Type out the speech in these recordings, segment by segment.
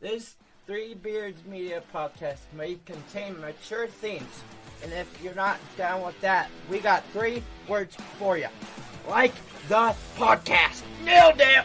This Three Beards Media podcast may contain mature themes, and if you're not down with that, we got 3 words for you. Like the podcast. Nailed it!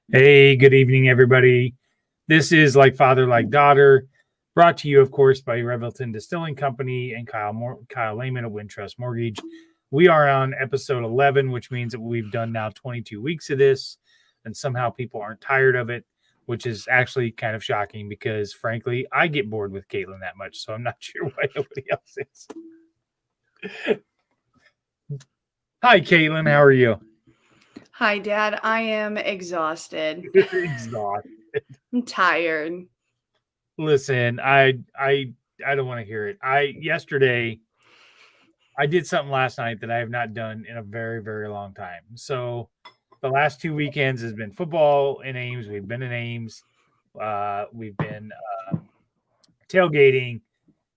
Hey, good evening, everybody. This is Like Father, Like Daughter, brought to you, of course, by Revelton Distilling Company and Kyle Lehman at Wintrust Mortgage. We are on episode 11, which means that we've done now 22 weeks of this, and somehow people aren't tired of it, which is actually kind of shocking because, frankly, I get bored with Caitlin that much, so I'm not sure why nobody else is. Hi, Caitlin. How are you? Hi, Dad. I am exhausted. Exhausted. I'm tired. Listen, I don't want to hear it. Yesterday I did something last night that I have not done in a very, very long time. So the last 2 weekends has been football in Ames. We've been in Ames. We've been tailgating,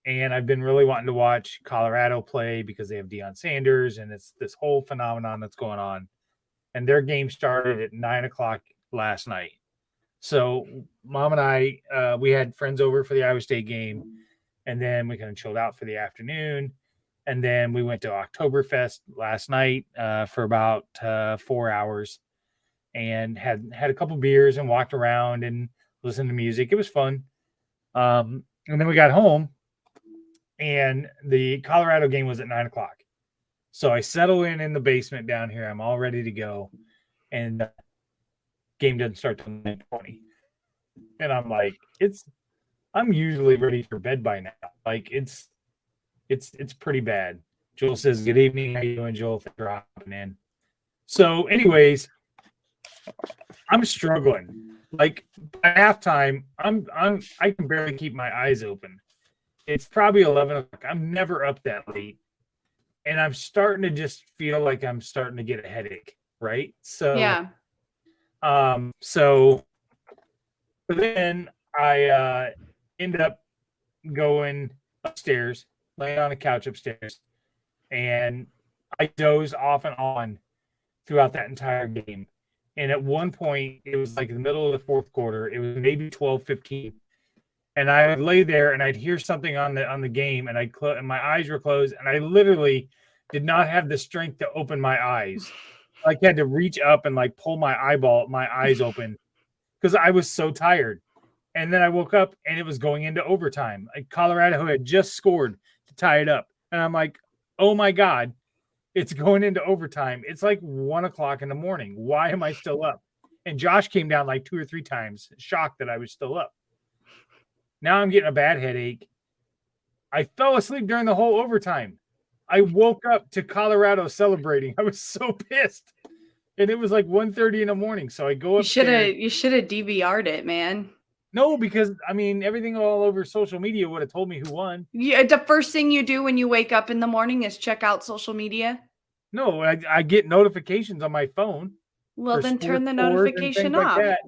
and I've been really wanting to watch Colorado play because they have Deion Sanders, and it's this whole phenomenon that's going on. And their game started at 9:00 last night. So Mom and I, we had friends over for the Iowa State game, and then we kind of chilled out for the afternoon. And then we went to Oktoberfest last night for about 4 hours and had a couple beers and walked around and listened to music. It was fun. And then we got home, and the Colorado game was at 9:00. So I settle in the basement down here. I'm all ready to go. And game doesn't start till 9:20. And I'm like, I'm usually ready for bed by now. Like it's pretty bad. Joel says, "Good evening. How you doing, Joel?" Thanks for dropping in. So, anyways, I'm struggling. Like by halftime, I can barely keep my eyes open. It's probably 11:00. I'm never up that late. And I'm starting to just feel like I'm starting to get a headache, right? So, Yeah. So then I end up going upstairs, laying on a couch upstairs, and I dozed off and on throughout that entire game. And at one point, it was like the middle of the fourth quarter. It was maybe 12:15. And I would lay there and I'd hear something on the game, and and my eyes were closed, and I literally did not have the strength to open my eyes. I had to reach up and like pull my eyes open because I was so tired. And then I woke up and it was going into overtime. Like Colorado had just scored to tie it up, and I'm like, "Oh my God, it's going into overtime! It's like 1:00 in the morning. Why am I still up?" And Josh came down like 2 or 3 times, shocked that I was still up. Now I'm getting a bad headache. I fell asleep during the whole overtime. I woke up to Colorado celebrating. I was so pissed. And it was like 1:30 in the morning. So I go upstairs. You should have DVR'd it, man. No, because I mean everything all over social media would have told me who won. Yeah, the first thing you do when you wake up in the morning is check out social media. No, I get notifications on my phone. Well, then turn the notification off. Like that.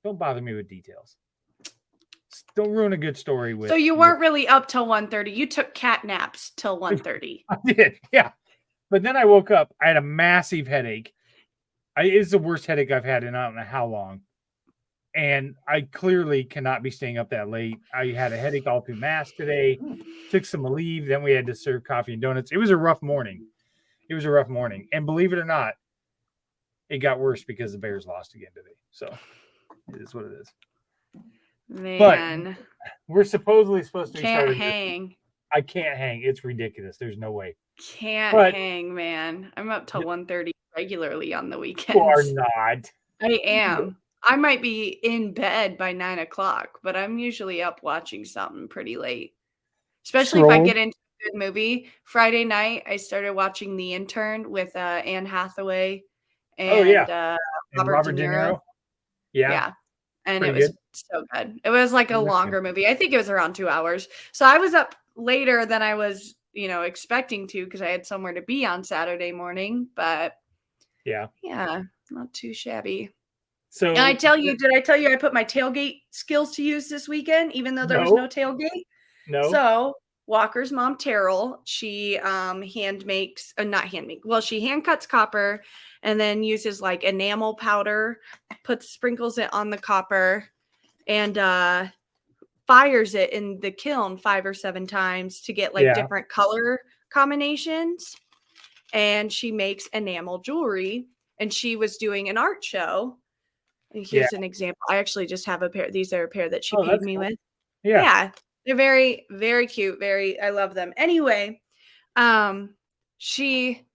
Don't bother me with details. Don't ruin a good story with. So you weren't really up till 1:30. You took cat naps till 1:30. I did, yeah. But then I woke up. I had a massive headache. It's the worst headache I've had in I don't know how long. And I clearly cannot be staying up that late. I had a headache all through Mass today. Took some leave. Then we had to serve coffee and donuts. It was a rough morning. And believe it or not, it got worse because the Bears lost again today. So it is what it is. Man. But we're supposed to be can't hang. I can't hang. It's ridiculous. There's no way. Can't hang, man. I'm up till 1:30 regularly on the weekends. You are not. I am. I might be in bed by 9:00, but I'm usually up watching something pretty late. Especially if I get into a good movie. Friday night, I started watching The Intern with Anne Hathaway and Robert De Niro. Yeah. and it Pretty was good. so good. It was like a That's good. longer movie. I think it was around 2 hours. So I was up later than I was, expecting to because I had somewhere to be on Saturday morning. But Yeah. yeah, not too shabby. And So did I tell you I put my tailgate skills to use this weekend, even though there was no no, tailgate? no. So Walker's mom, Terrell, she hand makes, not hand make, well, she hand cuts copper and then uses like enamel powder, sprinkles it on the copper and fires it in the kiln 5 or 7 times to get like Yeah. different color combinations. And she makes enamel jewelry. And she was doing an art show. And Yeah. here's an example. I actually just have a pair. These are a pair that she Oh, paid that's me cool. with. Yeah. Yeah. They're very, very cute. I love them. Anyway, she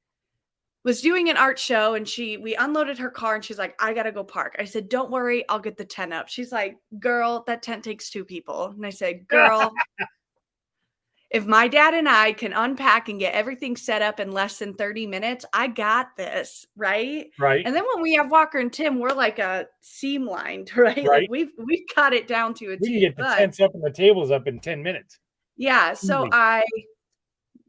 was doing an art show and we unloaded her car and she's like, I gotta go park. I said, don't worry, I'll get the tent up. She's like, girl, that tent takes 2 people. And I said, girl, if my dad and I can unpack and get everything set up in less than 30 minutes, I got this, right? Right. And then when we have Walker and Tim, we're like a seam lined, right? Like Right. we've got it down to a We can T. get the But tents up and the tables up in 10 minutes. yeah, so Easy.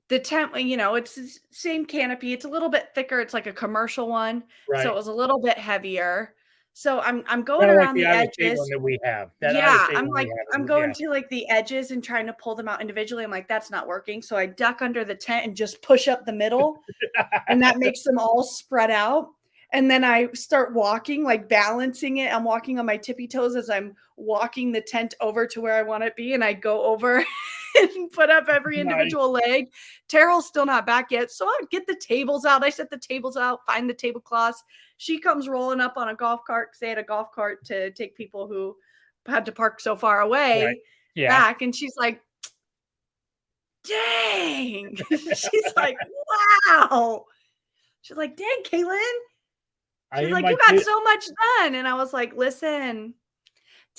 the tent, it's the same canopy. It's a little bit thicker. It's like a commercial one, so it Right. was a little bit heavier. So I'm going Kind of like around the the Irish state one edges. that we have. That Irish Yeah, state one we have. I'm Yeah. going to like the edges and trying to pull them out individually. I'm like, that's not working. So I duck under the tent and just push up the middle, and that makes them all spread out. And then I start walking, like balancing it. I'm walking on my tippy toes as I'm walking the tent over to where I want it to be. And I go over and put up every Nice. individual leg. Terrell's still not back yet. So I get the tables out. I set the tables out, find the tablecloths. She comes rolling up on a golf cart because they had a golf cart to take people who had to park so far away Right. Yeah. back. And she's like, dang. She's like, wow. She's like, dang, Caitlin. She's like, you got so much done. And I was like, listen,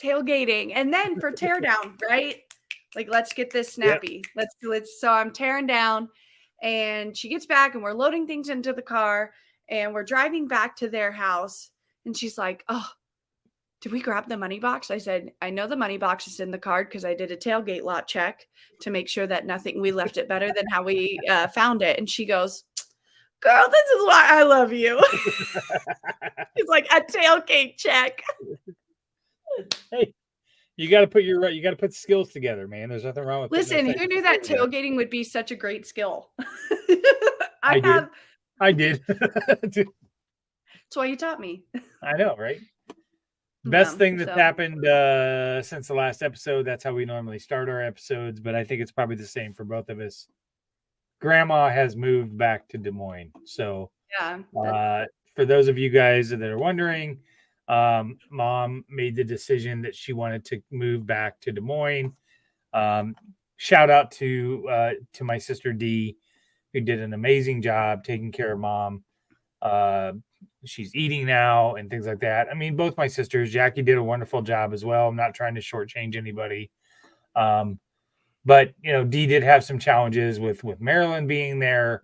tailgating. And then for teardown, right? Like, let's get this snappy. Yep. Let's. So I'm tearing down and she gets back and we're loading things into the car and we're driving back to their house. And she's like, oh, did we grab the money box? I said, I know the money box is in the car because I did a tailgate lot check to make sure that we left it better than how we found it. And she goes, girl, this is why I love you. It's like a tailgate check. Hey, you got to put skills together, man. There's nothing wrong with. Listen, who knew that tailgating would be such a great skill? I did. That's why you taught me. I know, right? Best thing that's happened since the last episode. That's how we normally start our episodes, but I think it's probably the same for both of us. Grandma has moved back to Des Moines. So yeah, for those of you guys that are wondering, Mom made the decision that she wanted to move back to Des Moines. Shout out to my sister Dee, who did an amazing job taking care of Mom. She's eating now and things like that. I mean, both my sisters, Jackie did a wonderful job as well. I'm not trying to shortchange anybody. But Dee did have some challenges with Marilyn being there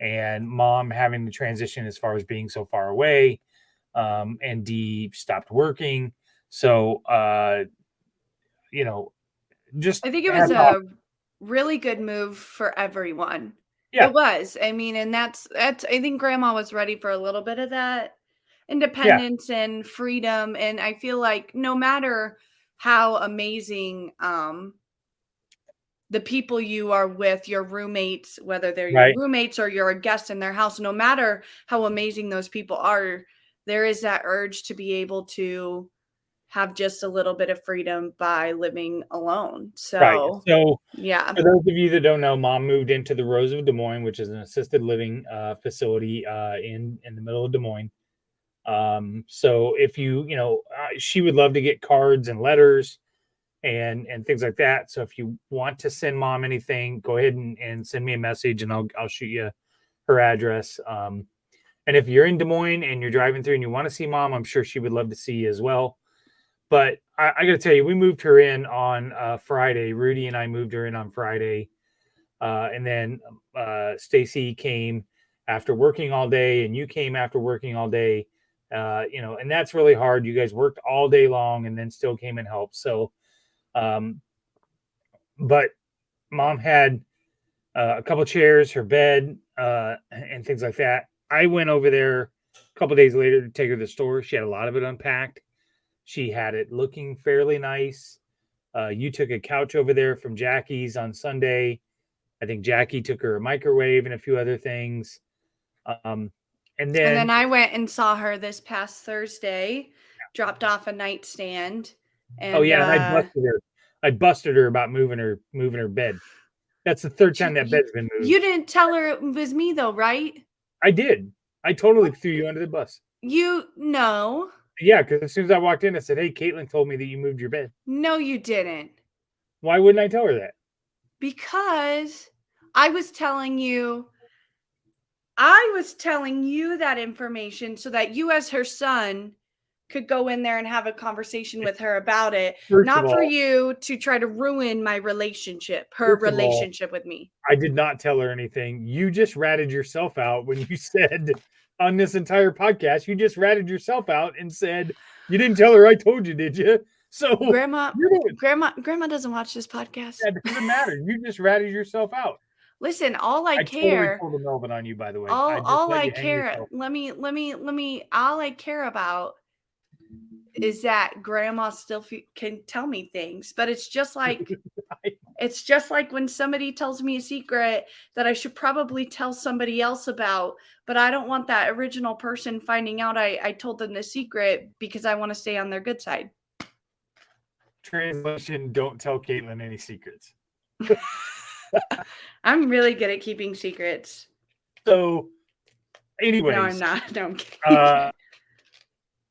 and Mom having to transition as far as being so far away. And Dee stopped working. So, just I think it was a really good move for everyone. Yeah. It was. I mean, and that's I think Grandma was ready for a little bit of that independence and freedom. And I feel like no matter how amazing the people you are with, your roommates, whether they're your roommates or you're a guest in their house, no matter how amazing those people are, there is that urge to be able to have just a little bit of freedom by living alone. So, yeah. For those of you that don't know, Mom moved into the Rose of Des Moines, which is an assisted living facility in the middle of Des Moines. So if she would love to get cards and letters and things like that. So if you want to send Mom anything, go ahead and send me a message and I'll shoot you her address. And if you're in Des Moines and you're driving through and you want to see Mom, I'm sure she would love to see you as well. But I got to tell you, we moved her in on Friday. Rudy and I moved her in on Friday. And then Stacy came after working all day and you came after working all day. And that's really hard. You guys worked all day long and then still came and helped. So, but mom had a couple chairs, her bed, and things like that. I went over there a couple days later to take her to the store. She had a lot of it unpacked. She had it looking fairly nice. You took a couch over there from Jackie's on Sunday. I think Jackie took her a microwave and a few other things. And then I went and saw her this past Thursday, dropped off a nightstand. And, and I busted her about moving her bed. That's the third time that bed's been moved. You didn't tell her it was me though, right? I did. I totally threw you under the bus. No. Yeah, because as soon as I walked in, I said, "Hey, Caitlin told me that you moved your bed." No, you didn't. Why wouldn't I tell her that? Because I was telling you that information so that you, as her son, could go in there and have a conversation with her about it. Not for you to try to ruin my relationship, her relationship with me. I did not tell her anything. You just ratted yourself out when you said on this entire podcast, you just ratted yourself out and said, you didn't tell her I told you, did you? So Grandma doesn't watch this podcast. That doesn't matter. You just ratted yourself out. Listen, all I care. Totally pulled a Melvin on you, by the way. All I care. Let me. All I care about is that Grandma still can tell me things, but it's just like when somebody tells me a secret that I should probably tell somebody else about, but I don't want that original person finding out I told them the secret because I want to stay on their good side. Translation: don't tell Caitlin any secrets. I'm really good at keeping secrets. So, anyways. No, I'm not. No, I'm kidding.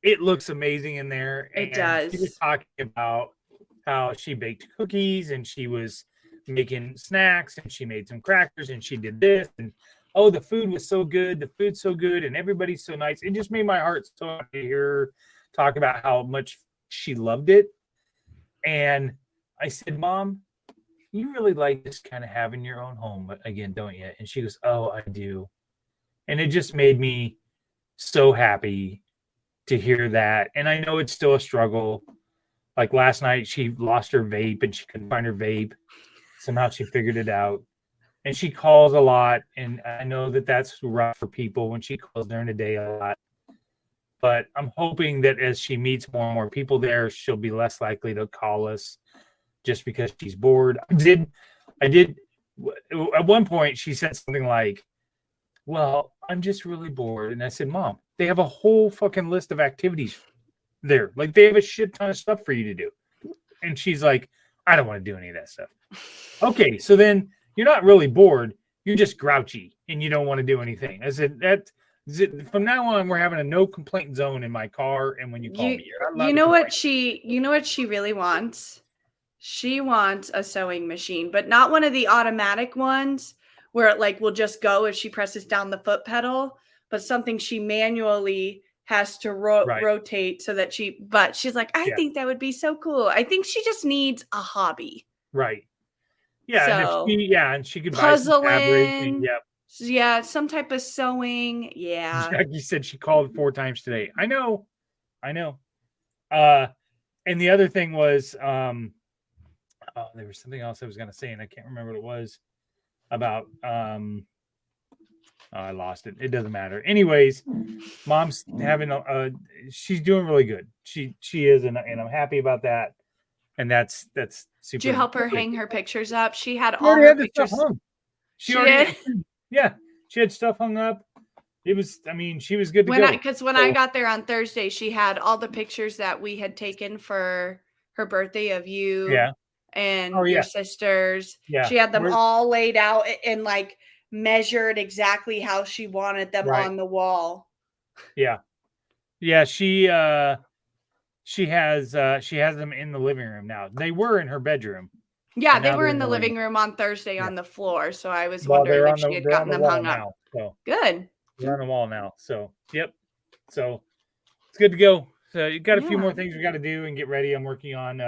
It looks amazing in there. It does. She was talking about how she baked cookies and she was making snacks and she made some crackers and she did this. And, oh, the food was so good. The food's so good. And everybody's so nice. It just made my heart so happy to hear her talk about how much she loved it. And I said, Mom, you really like just kind of having your own home again, don't you? And she goes, oh, I do. And it just made me so happy to hear that. And I know it's still a struggle. Like last night, she lost her vape and she couldn't find her vape. Somehow she figured it out. And she calls a lot. And I know that that's rough for people when she calls during the day a lot. But I'm hoping that as she meets more and more people there, she'll be less likely to call us just because she's bored. I did. At one point, she said something like, well, I'm just really bored. And I said, Mom, they have a whole fucking list of activities there. Like they have a shit ton of stuff for you to do. And she's like, I don't want to do any of that stuff. Okay, so then you're not really bored. You're just grouchy and you don't want to do anything. I said, from now on, we're having a no complaint zone in my car. And when you call me, you know what she really wants? She wants a sewing machine, but not one of the automatic ones where it like will just go if she presses down the foot pedal, but something she manually has to rotate so that but she's like, I think that would be so cool. I think she just needs a hobby. Right. Yeah. So, and she could buy some fabric. And, yeah. Some type of sewing. Yeah. Jackie said she called 4 times today. I know. And the other thing was, there was something else I was going to say and I can't remember what it was. About I lost it. It doesn't matter. Anyways, Mom's having she's doing really good. She is, and I'm happy about that. And that's super. Did you help her hang her pictures up? She had all her pictures. She already did? Yeah, she had stuff hung up. It was, she was good to go. Because when I got there on Thursday, she had all the pictures that we had taken for her birthday of you. Yeah. And your sisters. Yeah. She had them all laid out and like measured exactly how she wanted them on the wall. Yeah. Yeah, she has them in the living room now. They were in her bedroom. Yeah, they were in the living room on Thursday on the floor. So I was wondering if she had gotten them hung up. So good. They're on the wall now. So yep. So it's good to go. So you got a few more things we got to do and get ready. I'm working on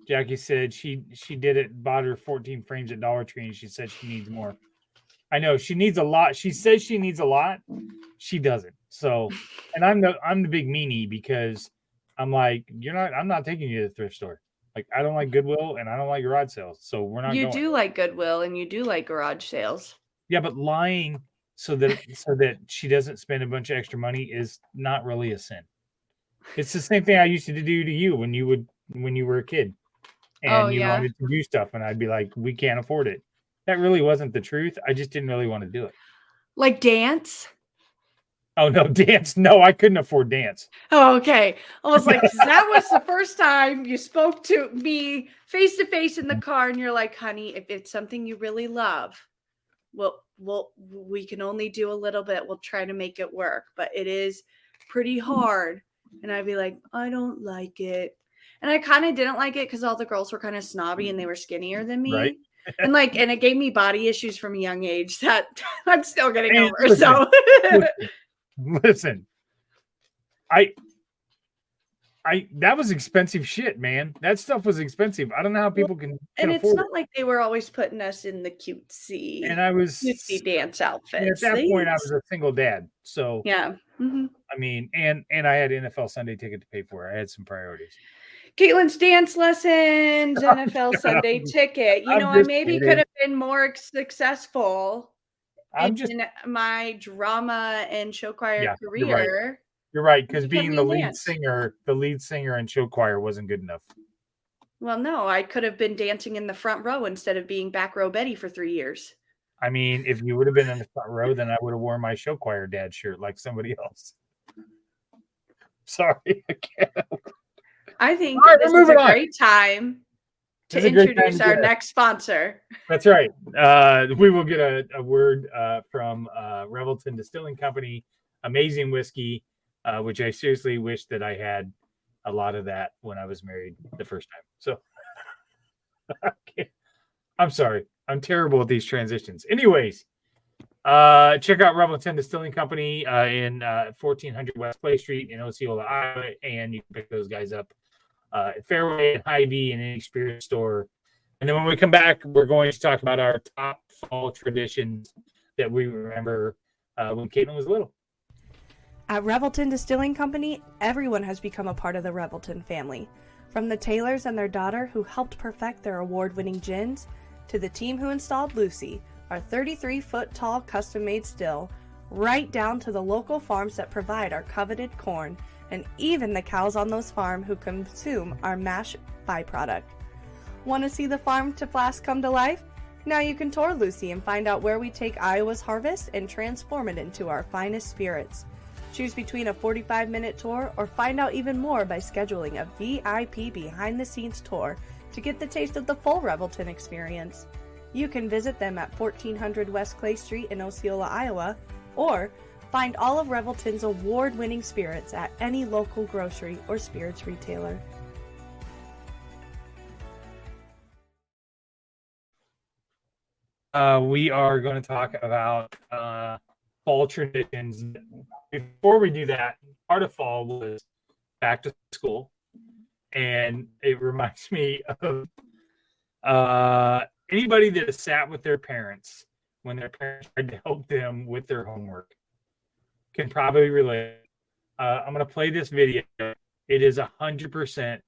Jackie said she did it, bought her 14 frames at Dollar Tree and she said she needs more. I know she needs a lot. She says she needs a lot. She doesn't. So, and I'm the big meanie because I'm like, I'm not taking you to the thrift store. Like, I don't like Goodwill and I don't like garage sales. So we're not You going. do like Goodwill and you do like garage sales. Yeah, but lying so that she doesn't spend a bunch of extra money is not really a sin. It's the same thing I used to do to you when you were a kid and you wanted to do stuff and I'd be like, we can't afford it. That really wasn't the truth. I just didn't really want to do it. Like dance? Oh no, dance. No, I couldn't afford dance. Oh, okay. I was like, 'cause that was the first time you spoke to me face to face in the car, and you're like, honey, if it's something you really love, we can only do a little bit. We'll try to make it work, but it is pretty hard. And I'd be like, I don't like it. And I kind of didn't like it because all the girls were kind of snobby and they were skinnier than me. Right. And it gave me body issues from a young age that I'm still getting over. Listen, listen, I that was expensive shit, man. That stuff was expensive. I don't know how people can and afford it's not like they were always putting us in the cutesy dance outfits. At that point, I was a single dad, so yeah. Mm-hmm. I mean, and I had NFL Sunday ticket to pay for. I had some priorities. Caitlin's dance lessons, NFL Sunday ticket. I maybe could have been more successful in my drama and show choir career. You're right, because being the lead singer in show choir wasn't good enough. Well, no, I could have been dancing in the front row instead of being back row Betty for 3 years. I mean, if you would have been in the front row, then I would have worn my show choir dad shirt like somebody else. Sorry, I can't. I think this is a great time to introduce our next sponsor. That's right. We will get a word from Revelton Distilling Company, amazing whiskey, which I seriously wish that I had a lot of that when I was married the first time. So I'm sorry. I'm terrible at these transitions. Anyways, check out Revelton Distilling Company in 1400 West Clay Street in Osceola, Iowa, and you can pick those guys up at Fairway and Hy-Vee in any spirit store. And then when we come back, we're going to talk about our top fall traditions that we remember when Caitlin was little. At Revelton Distilling Company, everyone has become a part of the Revelton family. From the Taylors and their daughter who helped perfect their award-winning gins, to the team who installed Lucy, our 33-foot-tall custom-made still, right down to the local farms that provide our coveted corn, and even the cows on those farms who consume our mash byproduct. Want to see the farm to flask come to life? Now you can tour Lucy and find out where we take Iowa's harvest and transform it into our finest spirits. Choose between a 45-minute tour or find out even more by scheduling a VIP behind-the-scenes tour to get the taste of the full Revelton experience. You can visit them at 1400 West Clay Street in Osceola, Iowa, or find all of Revelton's award-winning spirits at any local grocery or spirits retailer. We are going to talk about fall traditions. Before we do that, part of fall was back to school, and it reminds me of anybody that has sat with their parents when their parents tried to help them with their homework can probably relate. I'm going to play this video. It is 100%,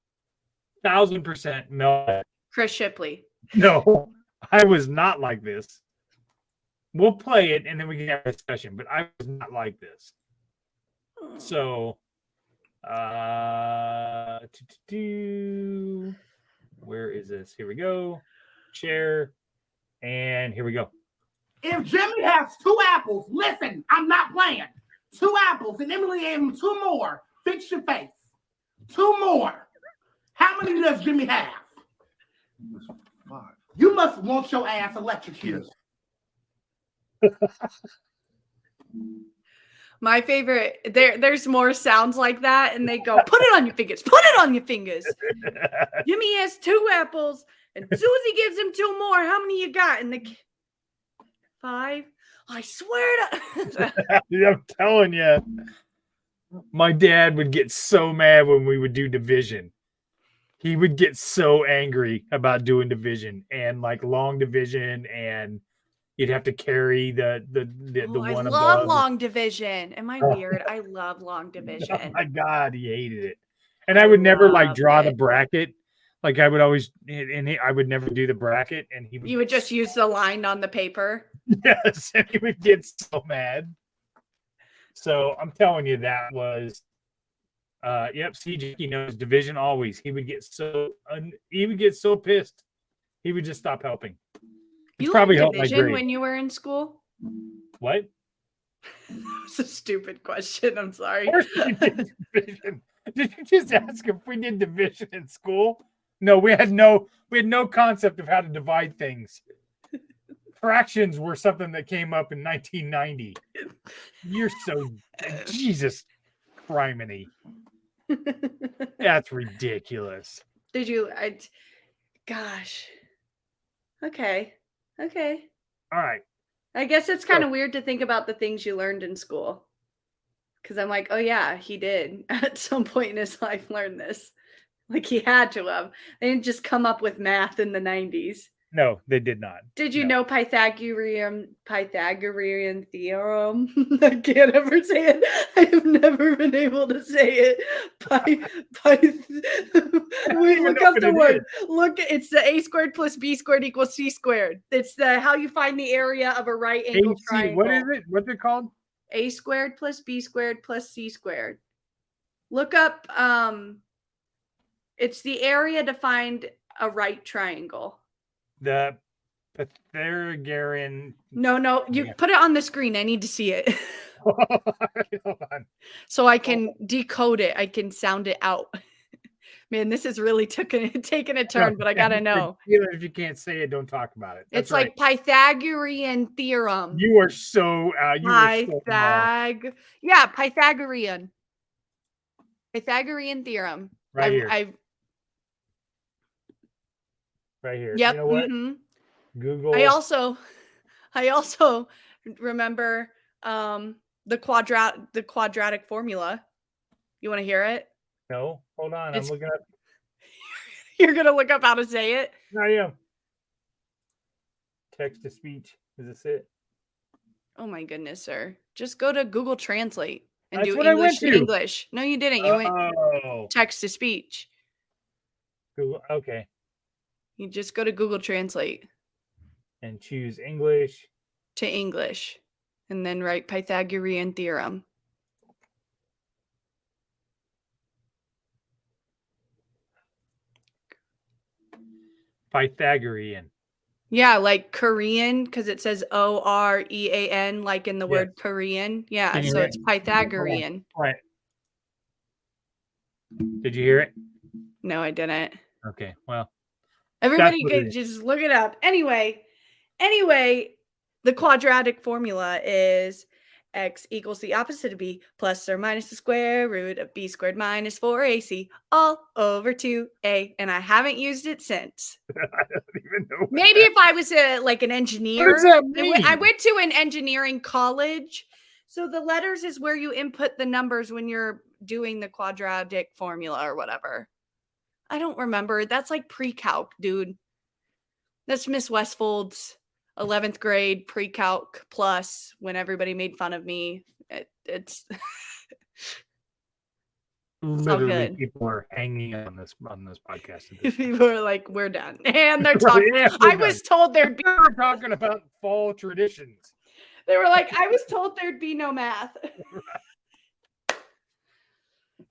1000% Mel. Chris Shipley. No, I was not like this. We'll play it and then we can have a discussion, but I was not like this. So, where is this? Here we go. Share. And here we go. If Jimmy has 2 apples, listen, I'm not playing. 2 apples, and Emily gave him 2 more. Fix your face. 2 more. How many does Jimmy have? 5. You must want your ass electrocuted. My favorite, there's more sounds like that, and they go, put it on your fingers, put it on your fingers. Jimmy has 2 apples, and Susie gives him 2 more. How many you got? And the 5? I swear to I'm telling you, my dad would get so mad when we would do division. He would get so angry about doing division and like long division and You'd have to carry the I one love above. long division. Am I Oh. weird? I love long Oh division. my God, he hated it. And I would never like loved draw the it. bracket. Like I would always, and I would never do the bracket, and he would. You would just use the line on the paper. Yes, and he would get so mad. So I'm telling you, that was, yep. CJ knows division always. He would get so pissed. He would just stop helping. It's You probably learned helped my division grade. when you were in school? What? It's a stupid question. I'm sorry. Of course we did division. Did you just ask if we did division in school? No, we had no concept of how to divide things. Fractions were something that came up in 1990. You're so Jesus criminy. That's ridiculous. Did you? Gosh. Okay. All right. I guess it's kind of weird to think about the things you learned in school. Because I'm like, oh yeah, he did at some point in his life learn this. Like he had to have. They didn't just come up with math in the 90s. No, they did not. Did you know Pythagorean theorem? I can't ever say it. I have never been able to say it. Look up the word. Look, it's the a squared plus b squared equals c squared. It's the how you find the area of a right angle triangle. What is it? What's it called? A squared plus b squared plus c squared. Look up. It's the area to find a right triangle. The Pythagorean. No, you put it on the screen. I need to see it. Hold on. So I can decode it. I can sound it out. Man, this is really taking a turn, but I gotta know. If you can't say it, don't talk about it. It's like Pythagorean theorem. You are so yeah, Pythagorean theorem. Right here. Right here. Yep. You know what? Mm-hmm. Google. I also remember the quadratic formula. You want to hear it? No, hold on. I'm looking up. You're gonna look up how to say it? I am. Text to speech. Is this it? Oh my goodness, sir. Just go to Google Translate and That's do what English I went to English. No, you didn't. You went text to speech. Google. Okay. You just go to Google Translate. And choose English. To English. And then write Pythagorean theorem. Pythagorean. Yeah, like Korean, because it says Orean, like in the word Korean. Yeah, so it's Pythagorean. Right. Did you hear it? No, I didn't. Okay, well. Everybody could just look it up. Anyway, the quadratic formula is x equals the opposite of b plus or minus the square root of b squared minus 4ac all over 2a. And I haven't used it since. I don't even know. Maybe if I was an engineer. What does that mean? I went to an engineering college. So the letters is where you input the numbers when you're doing the quadratic formula or whatever. I don't remember. That's like pre-calc, dude. That's Miss Westfold's 11th grade pre-calc plus when everybody made fun of me. It's literally people are hanging on this podcast. People are like, we're done. And they're talking. I was told there'd be. We're talking about fall traditions. They were like, I was told there'd be no math.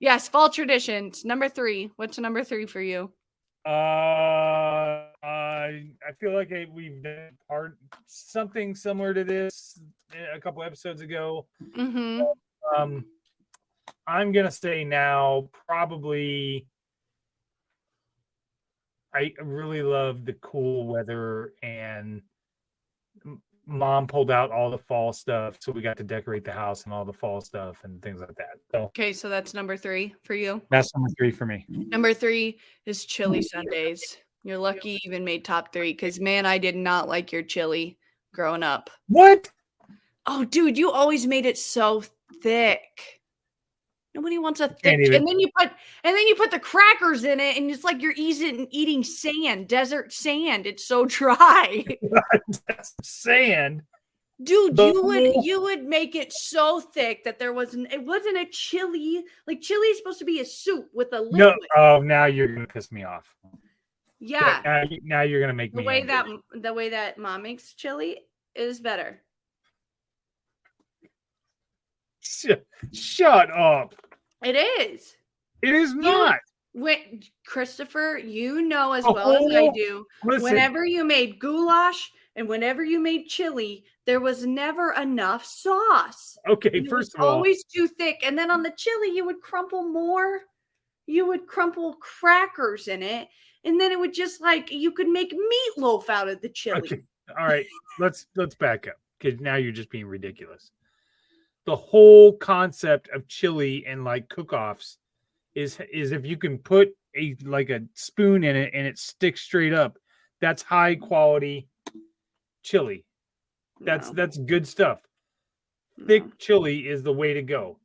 Yes, fall traditions. Number 3. What's number 3 for you? I feel like we've done something similar to this a couple episodes ago. Mm-hmm. I'm gonna say now probably. I really love the cool weather, and Mom pulled out all the fall stuff, so we got to decorate the house and all the fall stuff and things like that. So okay, so that's number 3 for you. That's number 3 for me. Number 3 is chili Sundays. You're lucky you even made top 3 because man, I did not like your chili growing up. What? Oh, dude, you always made it so thick. Nobody Nobody wants a thick, Can't even- and then you put the crackers in it, and it's like you're eating sand, desert sand. It's so dry. That's sand. Dude, The you would make it so thick that it wasn't a chili. Like chili is supposed to be a soup with a No. liquid. Oh, now you're gonna piss me off. Yeah. Now you're gonna make The me way angry. that mom makes chili is better. Shut up. It is. It is not. When Christopher, you know as Oh, well as I do, listen. whenever you made goulash and whenever you made chili, there was never enough sauce. Okay, And it first was of all, always too thick. And then on the chili, you would crumple more. You would crumple crackers in it, and then it would just like you could make meatloaf out of the chili. okay. All right, let's back up because now you're just being ridiculous. The whole concept of chili and like cook-offs is if you can put a spoon in it and it sticks straight up, that's high quality chili. That's good stuff. Thick chili is the way to go.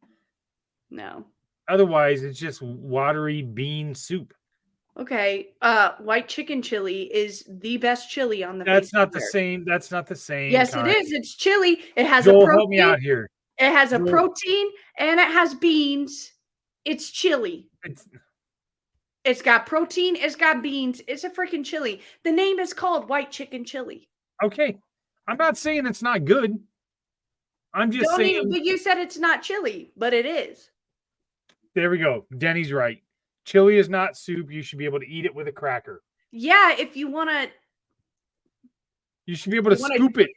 No. Otherwise, it's just watery bean soup. Okay. White chicken chili is the best chili on the face. That's not the same. That's not the same. Yes, kind. it is. It's chili. It has Joel, a protein. help me out here. It has a Joel. protein and it has beans. It's chili. It's got protein. It's got beans. It's a freaking chili. The name is called white chicken chili. Okay. I'm not saying it's not good. I'm just saying. But you said it's not chili, but it is. There we go. Denny's right. Chili is not soup. You should be able to eat it with a cracker. Yeah, if you want to. You should be able to scoop it.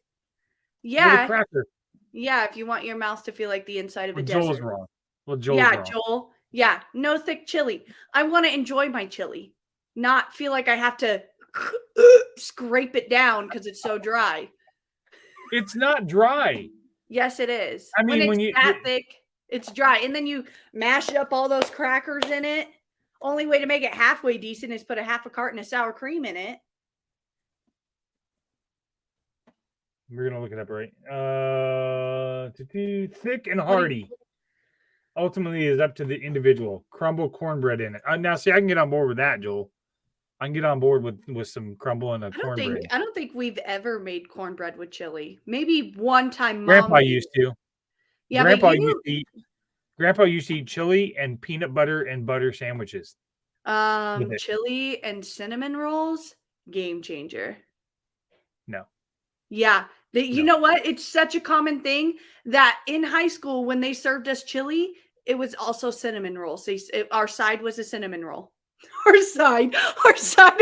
Yeah. With a cracker. Yeah, if you want your mouth to feel like the inside of a Joel's desert. wrong. Well, Joel's wrong. Joel. Yeah, no thick chili. I want to enjoy my chili, not feel like I have to scrape it down because it's so dry. It's not dry. Yes, it is. I mean, when it's that thick, it's dry. And then you mash up all those crackers in it. Only way to make it halfway decent is put a half a carton of sour cream in it. We're gonna look it up, right? Thick and hearty. Ultimately, is up to the individual. Crumble cornbread in it. Now, see, I can get on board with that, Joel. I can get on board with some crumble and cornbread. I don't think we've ever made cornbread with chili. Maybe one time. Grandpa used to. Yeah, Grandpa used to eat chili and peanut butter and butter sandwiches. Chili and cinnamon rolls, game changer. No. Yeah. You know what? It's such a common thing that in high school, when they served us chili, it was also cinnamon rolls. Our side was a cinnamon roll. Our side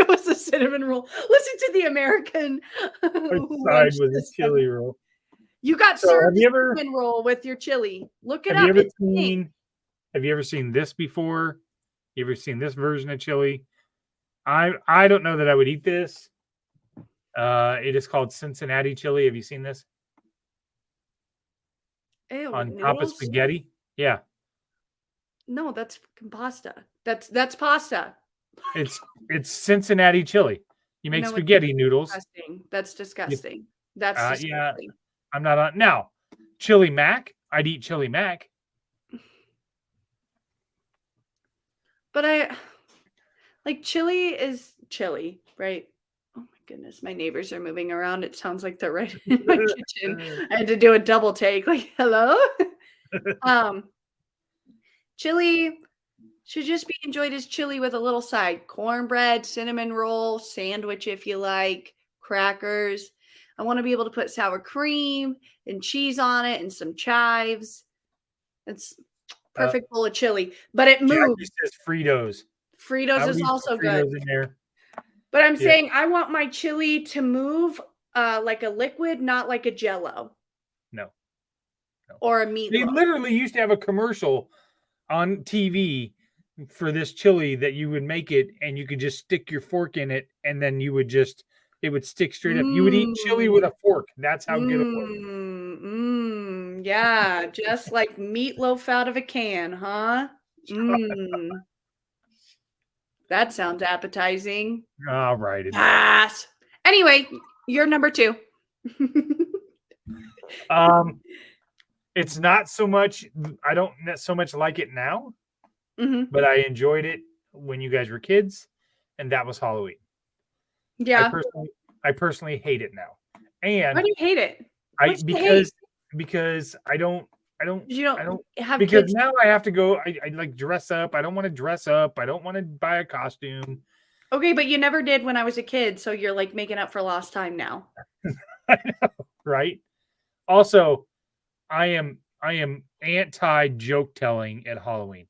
was a cinnamon roll. Listen to the American. Our side was a chili roll. You got served a cinnamon roll with your chili. Look it up. Have you ever seen this before? You ever seen this version of chili? I don't know that I would eat this. It is called Cincinnati chili. Have you seen this? Ew, on top of spaghetti? Yeah. No, that's pasta. That's pasta. It's Cincinnati chili. You make spaghetti noodles. Disgusting. That's disgusting. That's disgusting. Yeah. I'm not on now. Chili mac. I'd eat chili mac. But chili is chili, right? Oh my goodness, my neighbors are moving around. It sounds like they're right in my kitchen. I had to do a double take. Like, hello? Chili should just be enjoyed as chili with a little side. Cornbread, cinnamon roll, sandwich if you like, crackers. I want to be able to put sour cream and cheese on it and some chives. It's perfect bowl of chili. But it moves. Jackie says Fritos. Fritos is also good. In there. But I'm saying I want my chili to move like a liquid, not like a Jell-O. No. Or a meatloaf. They literally used to have a commercial on TV for this chili that you would make it and you could just stick your fork in it and then it would stick straight up. You would eat chili with a fork. That's how good it was. Yeah, just like meatloaf out of a can, huh? That sounds appetizing. All right. Yes. Anyway, you're number 2. It's not so much. I don't so much like it now, Mhm. but I enjoyed it when you guys were kids, and that was Halloween. Yeah. I personally hate it now, Why and do you hate it? I What's the hate? because I don't You don't have because kids. now I have to go. I like dress up. I don't want to dress up. I don't want to buy a costume. Okay, but you never did when I was a kid, so you're like making up for lost time now. I know, right? Also, I am anti joke telling at Halloween.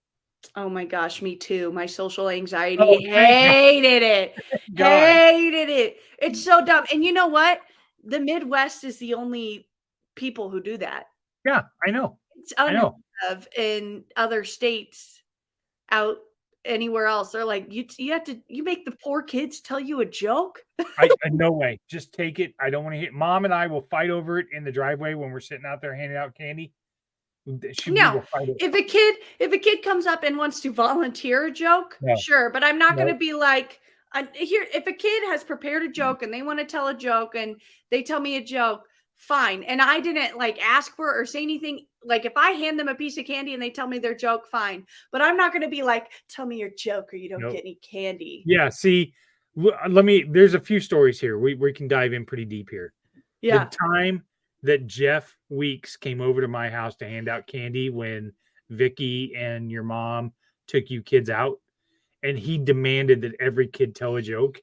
Oh my gosh, me too. My social anxiety Oh, thank hated it. God. Hated it. It's so dumb. And you know what? The Midwest is the only people who do that. Yeah, I know. It's I unheard know. of in other states out anywhere else. They're like, you make the poor kids tell you a joke? No way. Just take it. I don't want to hit. Mom and I will fight over it in the driveway when we're sitting out there handing out candy. We No. will fight it. If a kid comes up and wants to volunteer a joke, No. sure, but I'm not going No. to be like here. If a kid has prepared a joke and they want to tell a joke and they tell me a joke, fine. And I didn't like ask for it or say anything. Like if I hand them a piece of candy and they tell me their joke, fine. But I'm not going to be like, tell me your joke or you don't Nope. get any candy. Yeah. See, there's a few stories here. We can dive in pretty deep here. Yeah. The time that Jeff Weeks came over to my house to hand out candy when Vicky and your mom took you kids out, and he demanded that every kid tell a joke,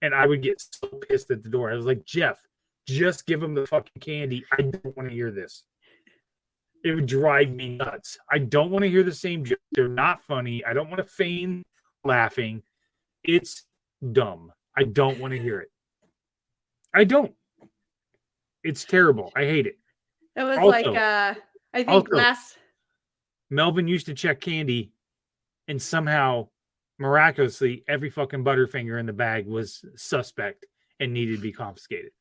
and I would get so pissed at the door. I was like, Jeff, just give him the fucking candy. I don't want to hear this. It would drive me nuts. I don't want to hear the same joke. They're not funny. I don't want to feign laughing. It's dumb. I don't want to hear it. I don't. It's terrible. I hate it. It was Also- like I think also- last Melvin used to check candy, and somehow, miraculously, every fucking Butterfinger in the bag was suspect and needed to be confiscated.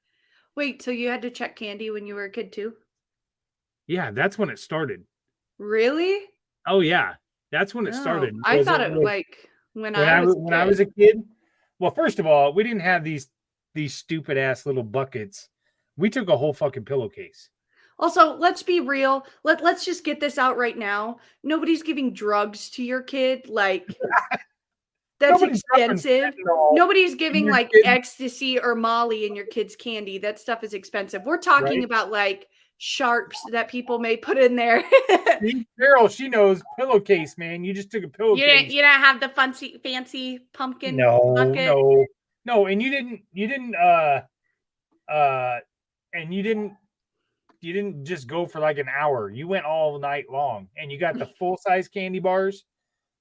wait, so you had to check candy when you were a kid too? Yeah, that's when it started. Really? Oh yeah, that's when it No, started. I Was thought it was- like when I was a kid. Well, first of all, we didn't have these stupid ass little buckets. We took a whole fucking pillowcase. Also, let's be real. Let's just get this out right now. Nobody's giving drugs to your kid. Like that's Nobody's dropping expensive. fentanyl Nobody's giving your like kid. ecstasy or Molly in your kid's candy. That stuff is expensive. We're talking Right. about like sharps that people may put in there. See, Carol, she knows pillowcase, man. You just took a pillowcase. You didn't have the fancy pumpkin No, bucket. no, and you didn't and you didn't just go for like an hour. You went all night long, and you got the full size candy bars.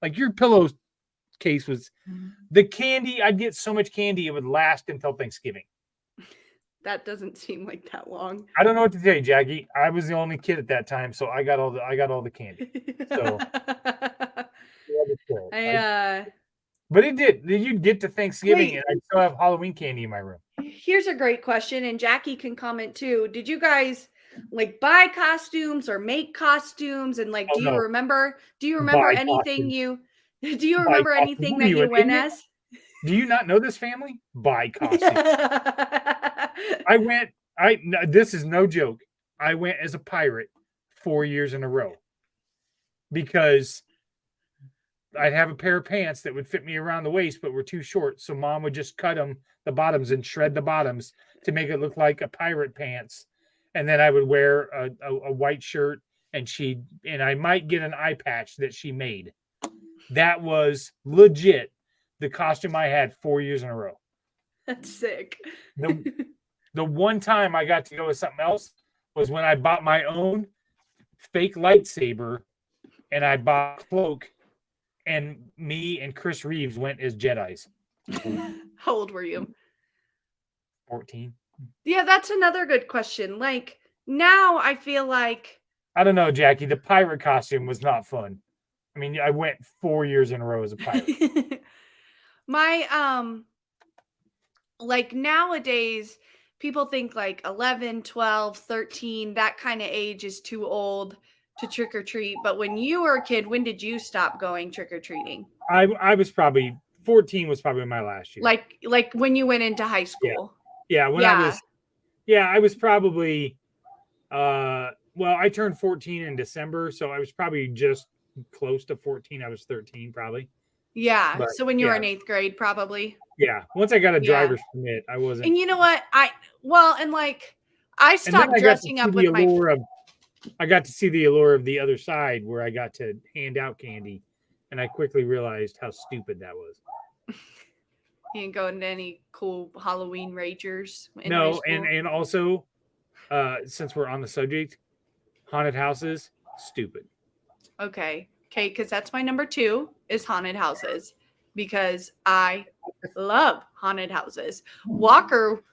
Like your pillowcase was the candy. I'd get so much candy it would last until Thanksgiving. That doesn't seem like that long. I don't know what to tell you, Jackie. I was the only kid at that time, so I got all the candy. So but it did. You'd get to Thanksgiving, Wait. and I'd still have Halloween candy in my room. Here's a great question, and Jackie can comment too. Did you guys like buy costumes or make costumes? And like, Oh, do you no. remember? Do you remember Buy anything costumes. Do you Buy remember costumes. anything What that are you, you an went idiot? as? Do you not know this family? Buy costumes. This is no joke. I went as a pirate 4 years in a row because I'd have a pair of pants that would fit me around the waist, but were too short. So mom would just cut the bottoms and shred the bottoms to make it look like a pirate pants. And then I would wear a white shirt, and I might get an eye patch that she made. That was legit the costume I had 4 years in a row. That's sick. The one time I got to go with something else was when I bought my own fake lightsaber, and I bought a cloak, and me and Chris Reeves went as Jedis. How old were you? 14. Yeah, that's another good question. Like now I feel like I don't know, Jackie. The pirate costume was not fun. I mean, I went 4 years in a row as a pirate. my like nowadays people think like 11, 12, 13, that kind of age is too old to trick or treat. But when you were a kid, when did you stop going trick or treating? I was probably 14 was probably my last year. Like when you went into high school. Yeah, I was probably well, I turned 14 in December, so I was probably just close to 14. I was 13 probably. Yeah. But, So when you were yeah. in 8th grade, probably. Yeah. Once I got a Yeah. driver's permit, I wasn't. And you know what? I And then stopped I got to dressing see up the with my. allure of. I got to see the allure of the other side, where I got to hand out candy, and I quickly realized how stupid that was. You didn't go into any cool Halloween ragers in high No, school? and also, since we're on the subject, haunted houses, stupid. Okay, because that's my number 2 is haunted houses because I love haunted houses. Walker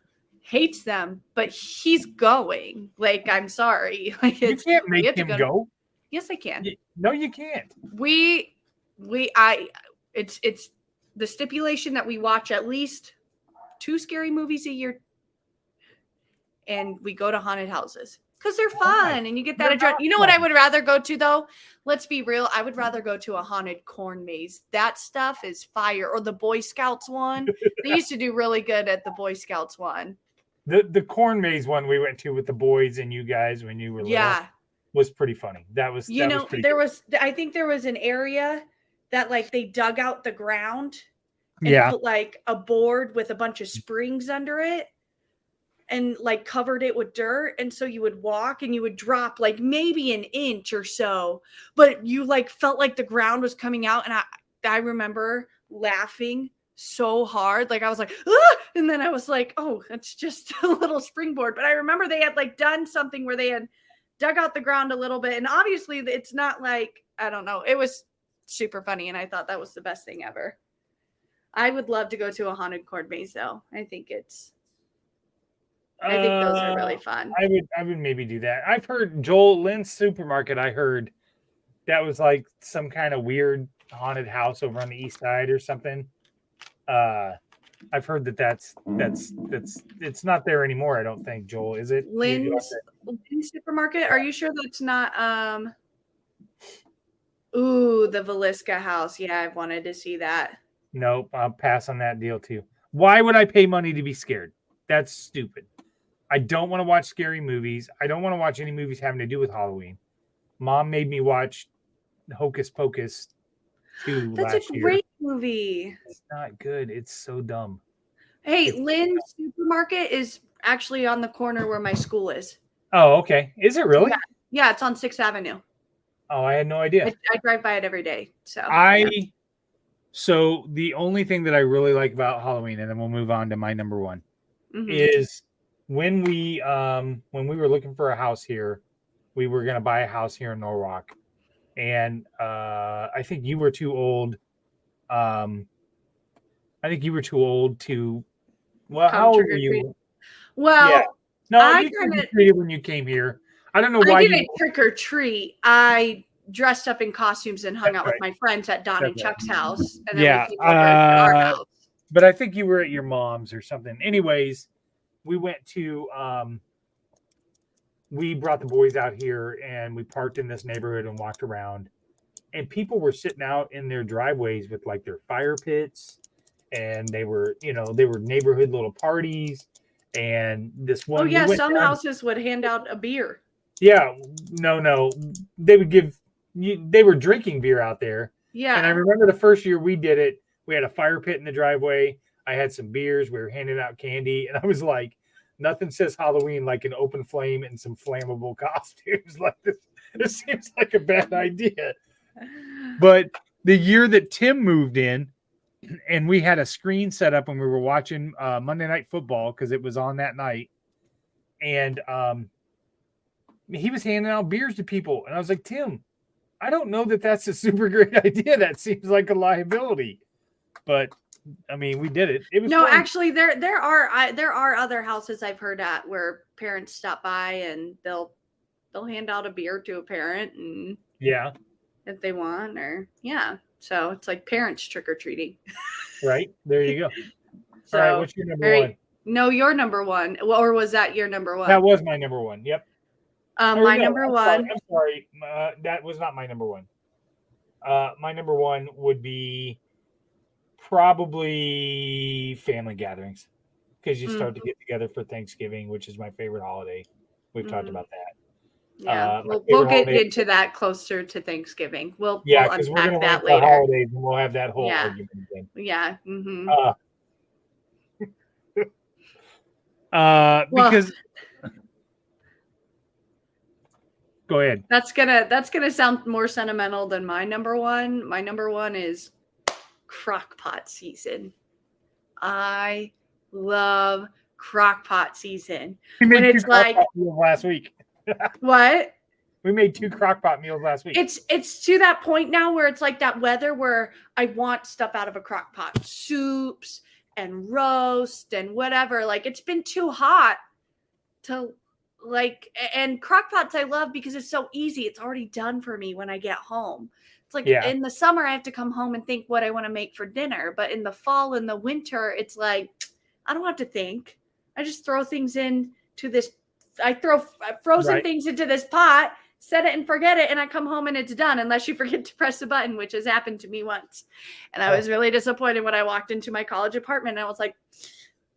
hates them, but he's going. Like, I'm sorry. Like, You can't we make have to him go. Yes, I can. No, you can't. It's the stipulation that we watch at least 2 scary movies a year, and we go to haunted houses because they're fun and you get that adrenaline. You know what I would rather go to though? Let's be real. I would rather go to a haunted corn maze. That stuff is fire. Or the Boy Scouts one. They used to do really good at the Boy Scouts one. The corn maze one we went to with the boys and you guys when you were little was pretty funny. Was pretty there good. was I think there was an area that like they dug out the ground and put like a board with a bunch of springs under it and like covered it with dirt. And so you would walk and you would drop like maybe an inch or so, but you like felt like the ground was coming out. And I remember laughing so hard. Like I was like, ah! And then I was like, oh, it's just a little springboard. But I remember they had like done something where they had dug out the ground a little bit. And obviously it's not like, I don't know. It was super funny. And I thought that was the best thing ever. I would love to go to a haunted corn maze though. I think those are really fun. I would maybe do that. I've heard Joel Lynn's Supermarket. I heard that was like some kind of weird haunted house over on the east side or something. I've heard that's it's not there anymore. I don't think, Joel. Is it? Lynn's Supermarket? Are you sure that's not the Velisca house? Yeah, I've wanted to see that. Nope, I'll pass on that deal too. Why would I pay money to be scared? That's stupid. I don't want to watch scary movies. I don't want to watch any movies having to do with Halloween. Mom made me watch Hocus Pocus 2 That's last year. a great movie. It's not good. It's so dumb. Hey, Lynn's Supermarket is actually on the corner where my school is. Oh, okay. Is it really? Yeah, it's on 6th Avenue. Oh, I had no idea. I drive by it every day. So So the only thing that I really like about Halloween, and then we'll move on to my number 1, is when we were looking for a house here, we were going to buy a house here in Norwalk, and I think you were too old. I think you were too old to. Well, how old were you? Well, yeah. No, you trick-or-treated when you came here. I don't know why I didn't trick or treat. I dressed up in costumes and hung out with my friends at Don and Chuck's house, and then we came over to our house. But I think you were at your mom's or something. Anyways, we went to we brought the boys out here and we parked in this neighborhood and walked around, and people were sitting out in their driveways with like their fire pits, and they were neighborhood little parties. And this one, some houses would hand out a beer. Yeah, no, they would give you. They were drinking beer out there. Yeah, and I remember the first year we did it, we had a fire pit in the driveway. I had some beers. We were handing out candy, and I was like, nothing says Halloween like an open flame and some flammable costumes. Like this seems like a bad idea. But the year that Tim moved in, and we had a screen set up when we were watching Monday Night Football because it was on that night, and he was handing out beers to people, and I was like, Tim, I don't know that that's a super great idea. That seems like a liability, but I mean, we did it. It was fun. Actually, there are other houses I've heard at where parents stop by and they'll hand out a beer to a parent, and if they want, or so it's like parents trick-or-treating. Right, there you go. So, all right, what's your number 1? No, your number 1. Or was that your number 1? That was my number 1. Yep. Number 1. I'm sorry. That was not my number 1. My number 1 would be probably family gatherings, because you start to get together for Thanksgiving, which is my favorite holiday. We've talked about that. Yeah, my we'll favorite get holiday. into that closer to Thanksgiving. We'll Because we're unpack gonna that rank the later. holidays, and we'll have that whole Yeah. argument again. Yeah. Mm-hmm. Because go ahead. That's gonna sound more sentimental than my number one. My number one is crockpot season. I love crockpot season. We made When two it's like crockpot meals last week. what? We made 2 crockpot meals last week. It's to that point now where it's like that weather where I want stuff out of a crock pot, soups and roast and whatever. Like it's been too hot to like, and crock pots I love because it's so easy. It's already done for me when I get home. It's like in the summer I have to come home and think what I want to make for dinner, but in the fall and the winter it's like I don't have to think. I just throw things into this. I throw frozen things into this pot, set it and forget it, and I come home and it's done unless you forget to press the button, which has happened to me once. And I was really disappointed when I walked into my college apartment and I was like,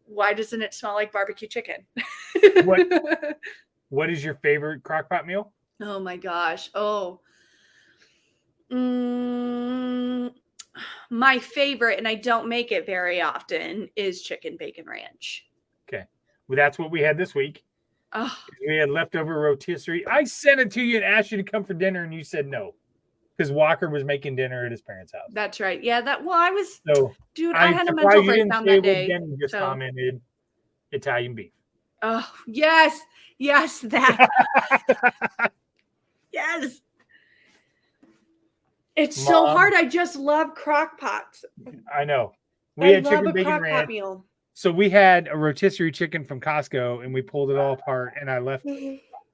why doesn't it smell like barbecue chicken? What is your favorite crockpot meal? Oh my gosh. Oh. My favorite, and I don't make it very often, is chicken bacon ranch. Okay. Well, that's what we had this week. Oh. We had leftover rotisserie. I sent it to you and asked you to come for dinner, and you said no. Because Walker was making dinner at his parents' house. That's right. Yeah, I was. So, dude, I had a mental breakdown that day. Jenny just commented Italian beef. Oh, yes, that. Yes. It's so hard. I just love crock pots. I know. We had chicken bacon crock ranch. pot meal. So we had a rotisserie chicken from Costco, and we pulled it all apart, and I left.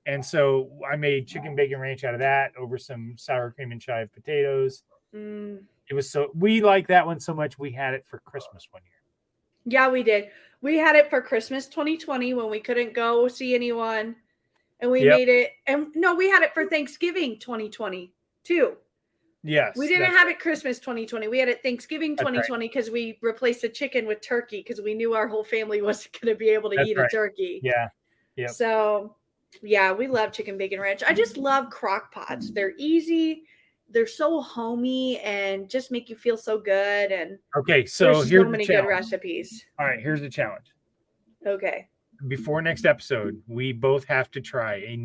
And so I made chicken bacon ranch out of that over some sour cream and chive potatoes. It was we like that one so much we had it for Christmas one year. Yeah, we did. We had it for Christmas 2020 when we couldn't go see anyone, and we made it. And no, we had it for Thanksgiving 2020 too. Yes. We didn't have it Christmas 2020. We had it Thanksgiving 2020 because we replaced the chicken with turkey because we knew our whole family wasn't going to be able to eat a turkey. Yeah. Yeah. So, yeah, we love chicken bacon ranch. I just love crock pots. They're easy. They're so homey and just make you feel so good. And okay, so there's here's so many the challenge. good recipes. All right, here's the challenge. Okay. Before next episode, we both have to try a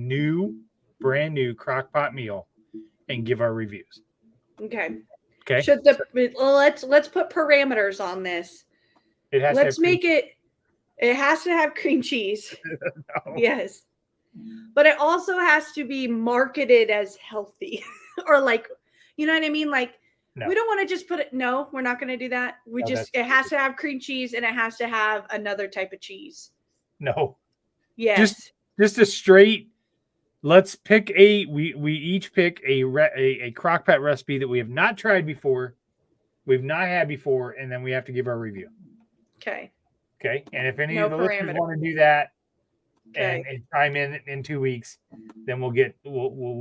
brand new crock pot meal and give our reviews. Okay. Okay. Let's put parameters on this. Let's make it. It has to have cream cheese. No. Yes. But it also has to be marketed as healthy or like, you know what I mean? Like we don't want to just put it. No, we're not going to do that. It has to have cream cheese and it has to have another type of cheese. No. Yes. Just a straight. Let's pick we each pick a crock pot recipe that we have not tried before, we've not had before, and then we have to give our review. Okay. Okay. And if any of the listeners want to do that and chime in 2 weeks, then we'll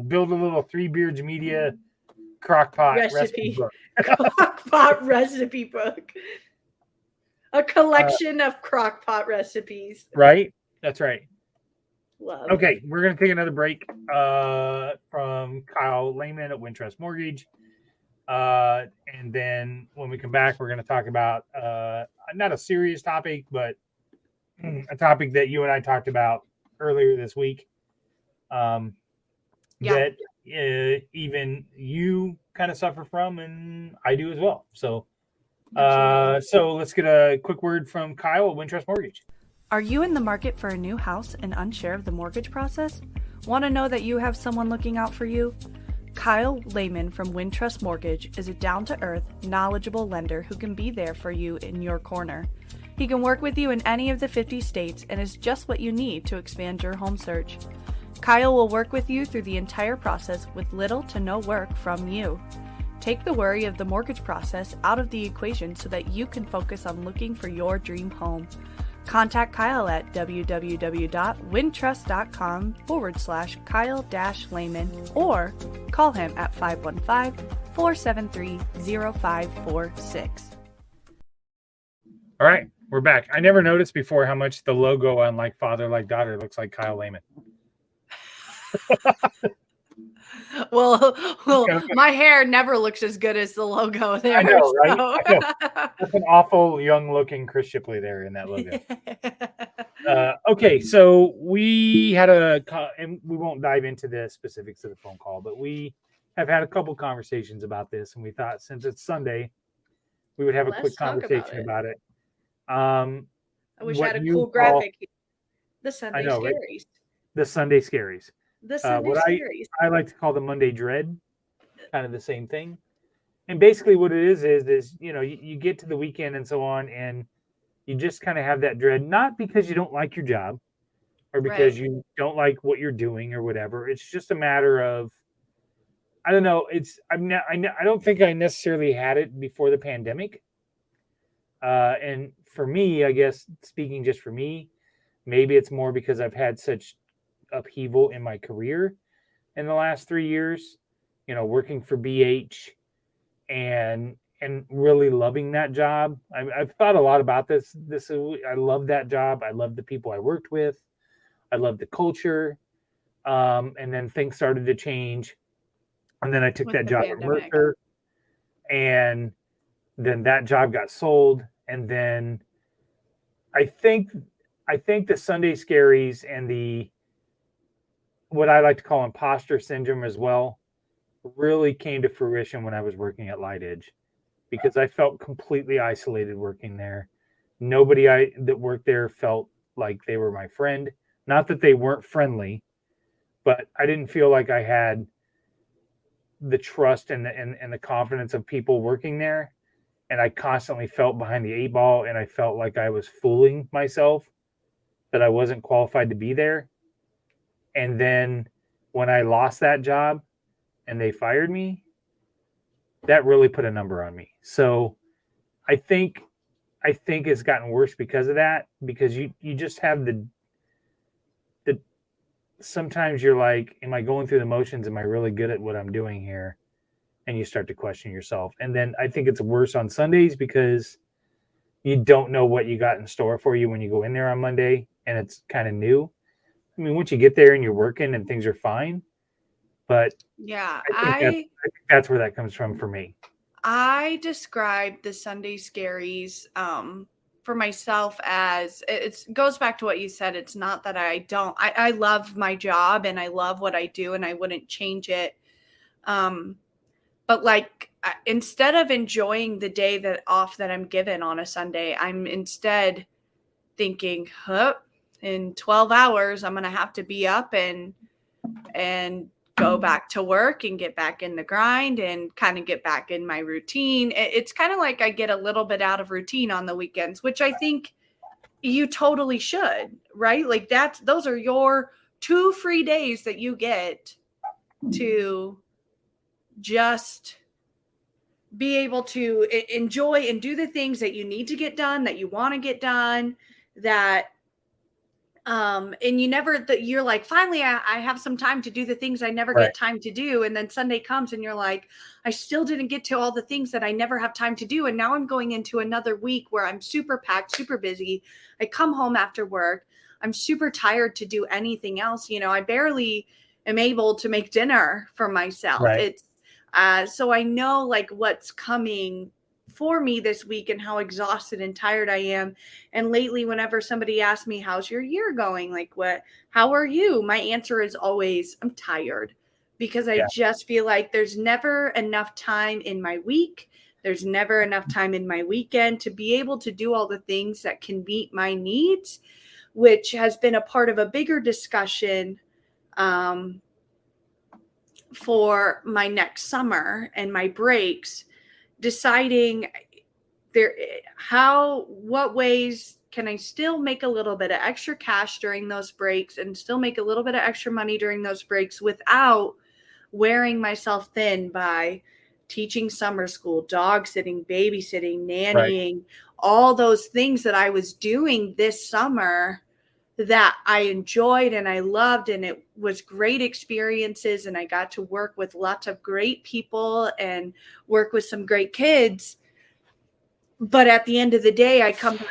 build a little Three Beards Media crock pot recipe book. Crock pot recipe book. A collection of crock pot recipes. Right? That's right. Love. Okay, we're going to take another break from Kyle Lehman at Wintrust Mortgage. And then when we come back, we're going to talk about not a serious topic, but a topic that you and I talked about earlier this week. That even you kind of suffer from, and I do as well. So let's get a quick word from Kyle at Wintrust Mortgage. Are you in the market for a new house and unsure of the mortgage process? Want to know that you have someone looking out for you? Kyle Lehman from Wintrust Mortgage is a down-to-earth, knowledgeable lender who can be there for you in your corner. He can work with you in any of the 50 states and is just what you need to expand your home search. Kyle will work with you through the entire process with little to no work from you. Take the worry of the mortgage process out of the equation so that you can focus on looking for your dream home. Contact Kyle at www.wintrust.com/Kyle-Lehman or call him at 515-473-0546. All right, we're back. I never noticed before how much the logo on Like Father, Like Daughter looks like Kyle Lehman. Well, Yeah, my hair never looks as good as the logo there. I know, right? So. I know. That's an awful young-looking Chris Shipley there in that logo. Okay, so we had and we won't dive into the specifics of the phone call, but we have had a couple conversations about this, and we thought since it's Sunday, we would have a Let's quick talk about conversation it. about it. I wish I What had a you cool call, graphic. The I Sunday know, right? Scaries. The Sunday Scaries. The Sunday What Scaries. I like to call the Monday Dread, kind of the same thing. And basically, what it is you get to the weekend and so on, and you just kind of have that dread, not because you don't like your job or because Right. you don't like what you're doing or whatever. It's just a matter of, I don't know. I don't think I necessarily had it before the pandemic. And for me, I guess speaking just for me, maybe it's more because I've had such upheaval in my career in the last 3 years. Working for BH and really loving that job. I've thought a lot about this. I love that job. I love the people I worked with. I love the culture. And then things started to change. And then I took With that the job at pandemic. Mercer, and then that job got sold. And then I think the Sunday Scaries and the what I like to call imposter syndrome as well really came to fruition when I was working at Light Edge, because I felt completely isolated working there. Nobody that worked there felt like they were my friend. Not that they weren't friendly, but I didn't feel like I had the trust and the confidence of people working there. And I constantly felt behind the 8 ball, and I felt like I was fooling myself that I wasn't qualified to be there. And then when I lost that job and they fired me, that really put a number on me. So I think it's gotten worse because of that, because you just have the sometimes you're like, am I going through the motions? Am I really good at what I'm doing here? And you start to question yourself. And then I think it's worse on Sundays because you don't know what you got in store for you when you go in there on Monday, and it's kind of new. I mean, once you get there and you're working and things are fine, but Yeah, I think that's where that comes from for me. I describe the Sunday Scaries for myself as it goes back to what you said. It's not that I love my job and I love what I do and I wouldn't change it. But like instead of enjoying the day that I'm given on a Sunday, I'm instead thinking, in 12 hours, I'm going to have to be up and go back to work and get back in the grind and kind of get back in my routine. It's kind of like I get a little bit out of routine on the weekends, which I think you totally should, right? Like those are your 2 free days that you get to just be able to enjoy and do the things that you need to get done, that you want to get done, that and you're like, finally I have some time to do the things I never Right. get time to do. And then Sunday comes and you're like, I still didn't get to all the things that I never have time to do. And now I'm going into another week where I'm super packed, super busy. I come home after work. I'm super tired to do anything else. I barely am able to make dinner for myself. Right. It's so I know like what's coming for me this week and how exhausted and tired I am. And lately, whenever somebody asks me, how's your year going? Like, how are you? My answer is always, I'm tired, because I just feel like there's never enough time in my week. There's never enough time in my weekend to be able to do all the things that can meet my needs, which has been a part of a bigger discussion for my next summer and my breaks, deciding what ways can I still make a little bit of extra cash during those breaks and still make a little bit of extra money during those breaks without wearing myself thin by teaching summer school, dog sitting, babysitting, nannying, all those things that I was doing this summer that I enjoyed and I loved, and it was great experiences, and I got to work with lots of great people and work with some great kids. But at the end of the day, I come to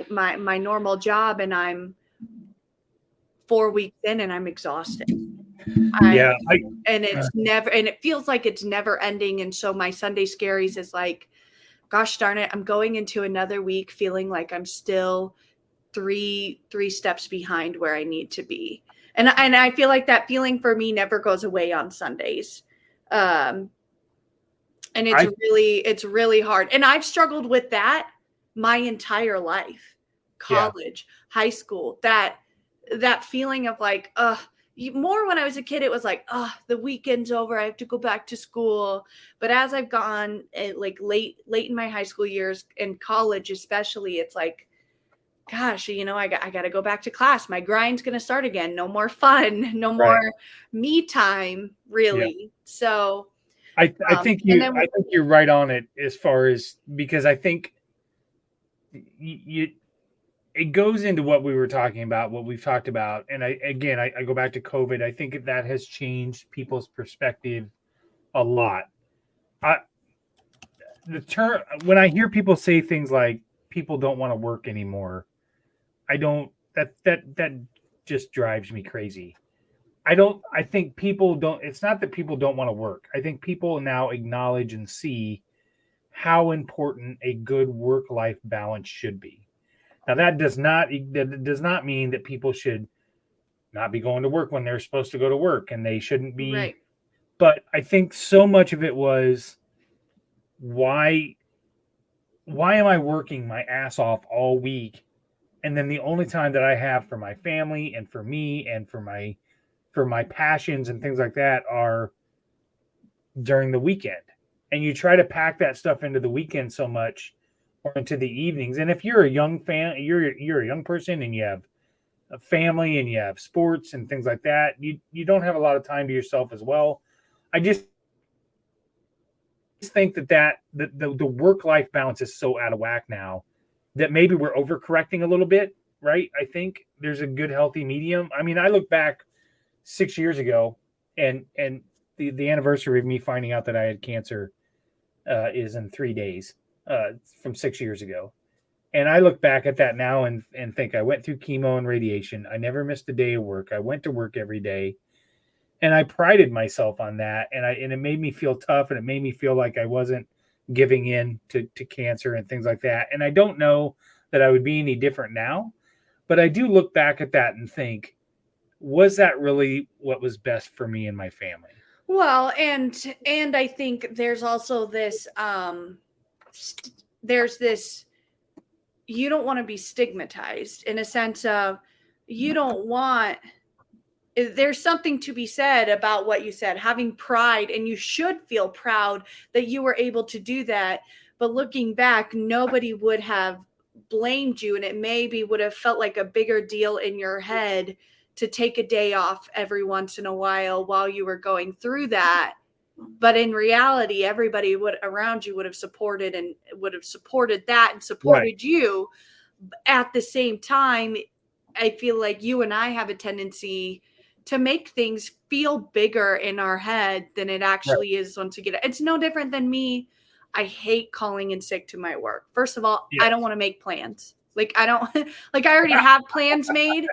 my normal job and I'm 4 weeks in and I'm exhausted. Yeah, and it feels like it's never ending. And so my Sunday Scaries is like, gosh darn it, I'm going into another week feeling like I'm still three steps behind where I need to be. And I feel like that feeling for me never goes away on Sundays. And it's really hard. And I've struggled with that my entire life. College, high school, that feeling of like, more when I was a kid, it was like, the weekend's over. I have to go back to school. But as I've gone like late in my high school years and college, especially, it's like, gosh, I got to go back to class. My grind's going to start again. No more fun, no more me time, really. Yeah. So I think you're right on it as far as, because I think it goes into what we were talking about, what we've talked about. And I go back to COVID. I think that has changed people's perspective a lot. When I hear people say things like people don't want to work anymore, that just drives me crazy. I think people don't, it's not that people don't want to work. I think people now acknowledge and see how important a good work-life balance should be. Now that does not mean that people should not be going to work when they're supposed to go to work, and they shouldn't be. right. But I think so much of it was, why am I working my ass off all week, and then the only time that I have for my family and for me and for my passions and things like that are during the weekend. And you try to pack that stuff into the weekend so much, or into the evenings. And if you're a young you're a young person and you have a family and you have sports and things like that, you don't have a lot of time to yourself as well. I just think that the work-life balance is so out of whack now that maybe we're overcorrecting a little bit, right? I think there's a good healthy medium. I mean, I look back 6 years ago, and the anniversary of me finding out that I had cancer is in 3 days from 6 years ago. And I look back at that now and think, I went through chemo and radiation. I never missed a day of work. I went to work every day, and I prided myself on that. And it made me feel tough, and it made me feel like I wasn't giving in to cancer and things like that. And I don't know that I would be any different now, but I do look back at that and think, was that really what was best for me and my family? Well, and I think there's also this there's this, you don't want to be stigmatized, in a sense of, you don't want, there's something to be said about what you said, having pride, and you should feel proud that you were able to do that. But looking back, nobody would have blamed you, and it maybe would have felt like a bigger deal in your head to take a day off every once in a while you were going through that. But in reality, everybody around you would have supported that and supported you. At the same time, I feel like you and I have a tendency to make things feel bigger in our head than it actually is once we get it. It's no different than me. I hate calling in sick to my work. First of all, I don't want to make plans. Like, I don't like, I already have plans made.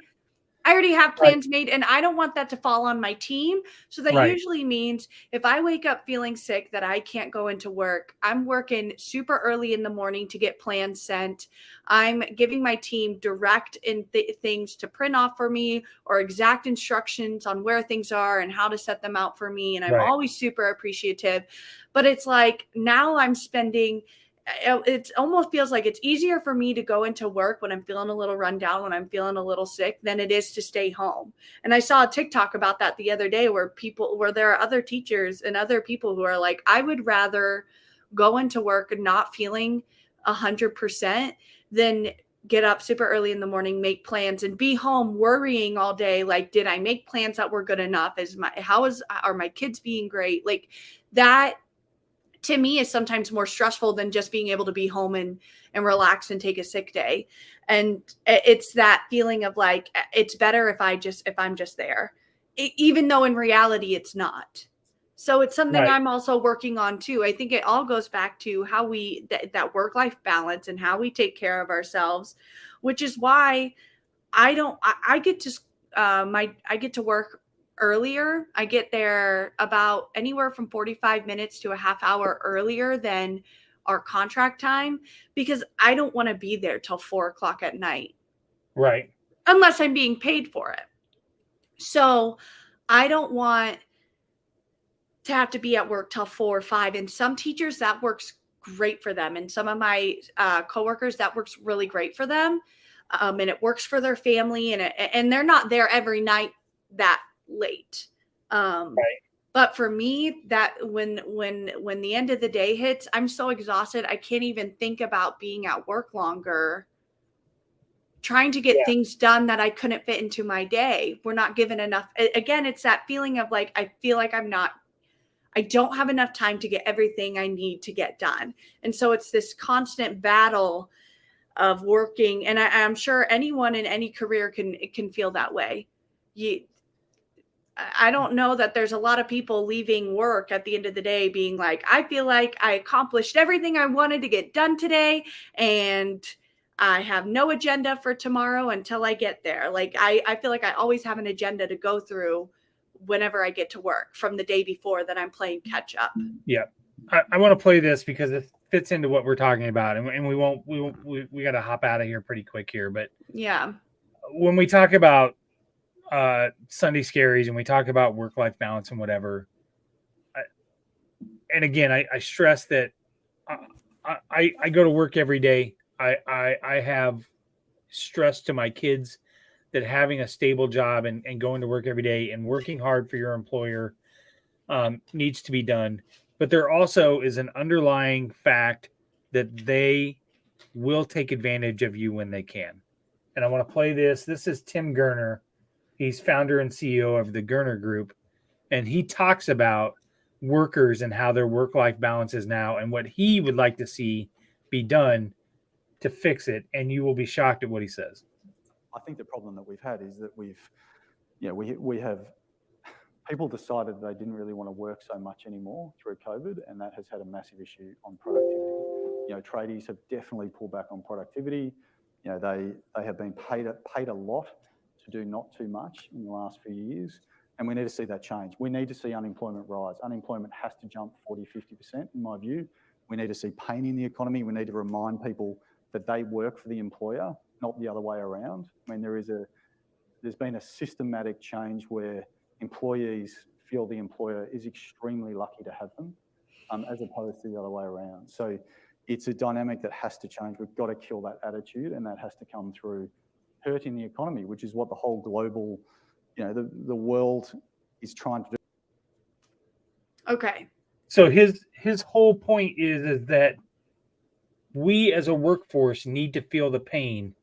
And I don't want that to fall on my team. So that usually means if I wake up feeling sick that I can't go into work, I'm working super early in the morning to get plans sent. I'm giving my team direct things to print off for me, or exact instructions on where things are and how to set them out for me. And I'm always super appreciative. But it's like, now I'm spending, it almost feels like it's easier for me to go into work when I'm feeling a little run down, when I'm feeling a little sick, than it is to stay home. And I saw a TikTok about that the other day, where there are other teachers and other people who are like, I would rather go into work not feeling 100% than get up super early in the morning, make plans, and be home worrying all day. Like, did I make plans that were good enough? Are my kids being great? Like, that to me is sometimes more stressful than just being able to be home and relax and take a sick day. And it's that feeling of like, it's better if I'm just there, even though in reality it's not. So it's something I'm also working on too. I think it all goes back to how that work-life balance and how we take care of ourselves, which is why I get to work earlier. I get there about anywhere from 45 minutes to a half hour earlier than our contract time because I don't want to be there till 4:00 at night. Right. Unless I'm being paid for it. So I don't want to have to be at work till 4 or 5. And some teachers, that works great for them. And some of my coworkers, that works really great for them. And it works for their family. And they're not there every night that late. Right. But for me, that when the end of the day hits, I'm so exhausted. I can't even think about being at work longer, trying to get things done that I couldn't fit into my day. We're not given enough. Again, it's that feeling of like, I feel like I don't have enough time to get everything I need to get done. And so it's this constant battle of working. And I'm sure anyone in any career can feel that way. I don't know that there's a lot of people leaving work at the end of the day being like, I feel like I accomplished everything I wanted to get done today, and I have no agenda for tomorrow until I get there. Like, I feel like I always have an agenda to go through whenever I get to work from the day before that I'm playing catch up. Yeah. I want to play this because it fits into what we're talking about, and we got to hop out of here pretty quick here. But yeah, when we talk about Sunday Scaries and we talk about work-life balance and whatever, and again, I stress that I go to work every day. I have stressed to my kids that having a stable job and going to work every day and working hard for your employer needs to be done. But there also is an underlying fact that they will take advantage of you when they can. And I want to play this. This is Tim Gerner. He's founder and CEO of the Gerner Group. And he talks about workers and how their work-life balance is now and what he would like to see be done to fix it. And you will be shocked at what he says. I think the problem that we've had is that we have people decided they didn't really want to work so much anymore through COVID, and that has had a massive issue on productivity. Tradies have definitely pulled back on productivity. They have been paid a lot to do not too much in the last few years, and we need to see that change. We need to see unemployment rise. Unemployment has to jump 40, 50%, in my view. We need to see pain in the economy. We need to remind people that they work for the employer, not the other way around. I mean, there's been a systematic change where employees feel the employer is extremely lucky to have them, as opposed to the other way around. So it's a dynamic that has to change. We've got to kill that attitude, and that has to come through hurting the economy, which is what the whole global, the world is trying to do. Okay. So his whole point is that we as a workforce need to feel the pain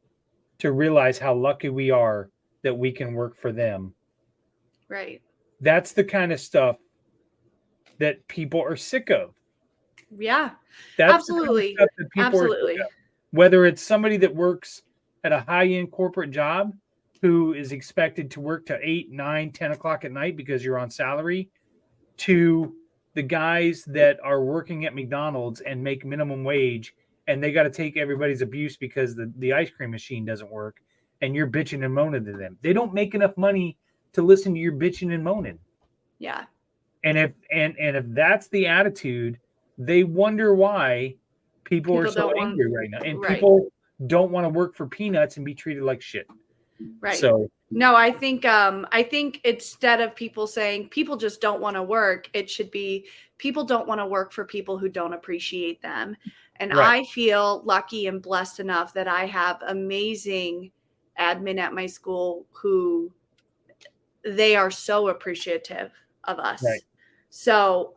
to realize how lucky we are that we can work for them. Right. That's the kind of stuff that people are sick of. Yeah. That's absolutely. The kind of stuff that people are sick of. Whether it's somebody that works at a high-end corporate job who is expected to work to 8, 9, 10 o'clock at night because you're on salary, to the guys that are working at McDonald's and make minimum wage, and they got to take everybody's abuse because the ice cream machine doesn't work, and you're bitching and moaning to them. They don't make enough money to listen to your bitching and moaning. Yeah. And if that's the attitude, they wonder why people are so angry right now. And people don't want to work for peanuts and be treated like shit. Right. So no, I think instead of people saying people just don't want to work, it should be people don't want to work for people who don't appreciate them. And I feel lucky and blessed enough that I have amazing admin at my school who they are so appreciative of us. Right. So,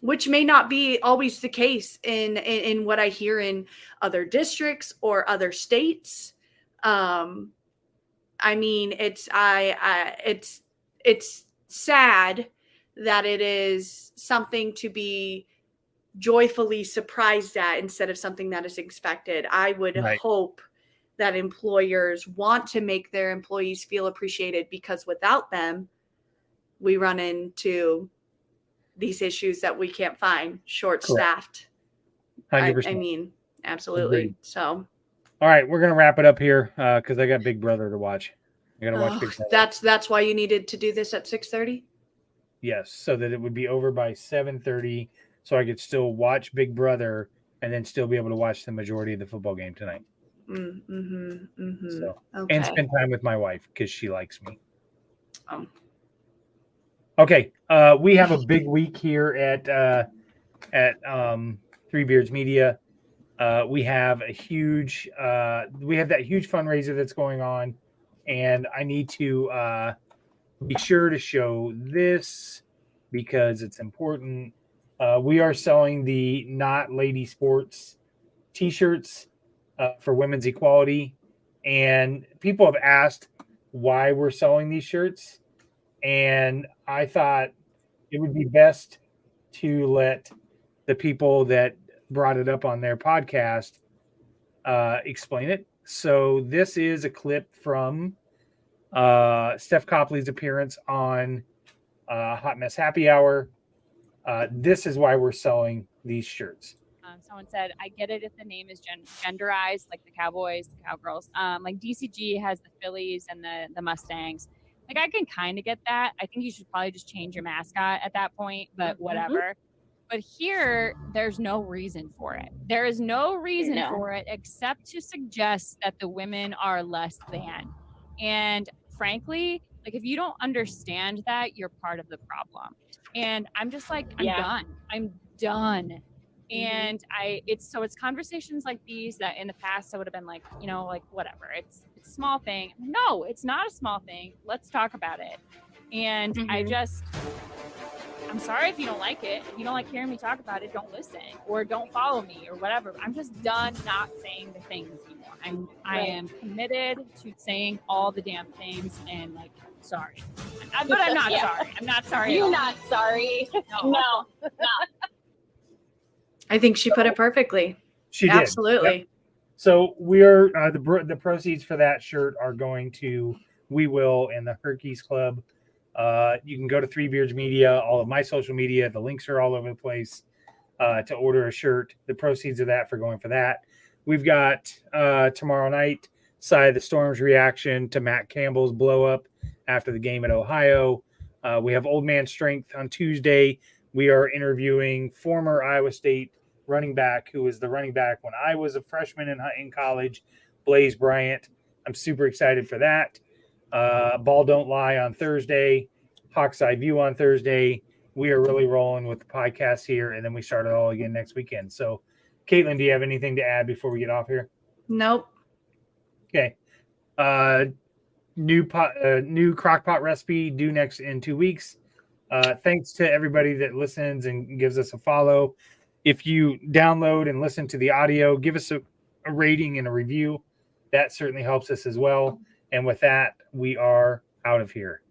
which may not be always the case in what I hear in other districts or other states. I mean, it's sad that it is something to be joyfully surprised at instead of something that is expected. I would hope that employers want to make their employees feel appreciated, because without them, we run into these issues that we can't find, short-staffed. I mean, absolutely. Agreed. So, all right, we're going to wrap it up here because I got Big Brother to watch. I got to watch Big Brother. That's why you needed to do this at 6:30? Yes, so that it would be over by 7:30, so I could still watch Big Brother and then still be able to watch the majority of the football game tonight. So, Okay. and spend time with my wife because she likes me. Oh. Okay, we have a big week here at Three Beards Media. We have that huge fundraiser that's going on, and I need to be sure to show this because it's important. We are selling the Not Lady Sports t-shirts for women's equality, and people have asked why we're selling these shirts, and I thought it would be best to let the people that brought it up on their podcast explain it. So this is a clip from Steph Copley's appearance on Hot Mess Happy Hour. This is why we're selling these shirts. Someone said, I get it if the name is genderized, like the Cowboys, the Cowgirls. Like DCG has the Phillies and the Mustangs. Like I can kind of get that. I think you should probably just change your mascot at that point, but whatever. But here, there's no reason for it. There is no reason for it except to suggest that the women are less than. And frankly, like if you don't understand that, you're part of the problem. And I'm just like, I'm done. And it's conversations like these that in the past I would have been like, like whatever, it's a small thing. No, it's not a small thing. Let's talk about it. And I'm sorry if you don't like it. If you don't like hearing me talk about it, don't listen or don't follow me or whatever. I'm just done not saying the things anymore. I am committed to saying all the damn things and like, sorry. But I'm not sorry. I'm not sorry. You're not sorry. No. I think she put it perfectly. She did. Absolutely. Yep. So we are the proceeds for that shirt are going to We Will and the Herkies Club. You can go to Three Beards Media, all of my social media. The links are all over the place to order a shirt. The proceeds of that for going for that. We've got tomorrow night, Side of the Storm's reaction to Matt Campbell's blow up after the game at Ohio. We have Old Man Strength on Tuesday. We are interviewing former Iowa State running back who was the running back when I was a freshman in college, Blaze Bryant. I'm super excited for that. Ball Don't Lie on Thursday, Hawk's Eye View on Thursday. We are really rolling with the podcast here, and then we start it all again next weekend. So, Caitlin, do you have anything to add before we get off here? Nope. Okay. New crockpot recipe due next in 2 weeks. Thanks to everybody that listens and gives us a follow. If you download and listen to the audio, give us a rating and a review. That certainly helps us as well. And with that, we are out of here.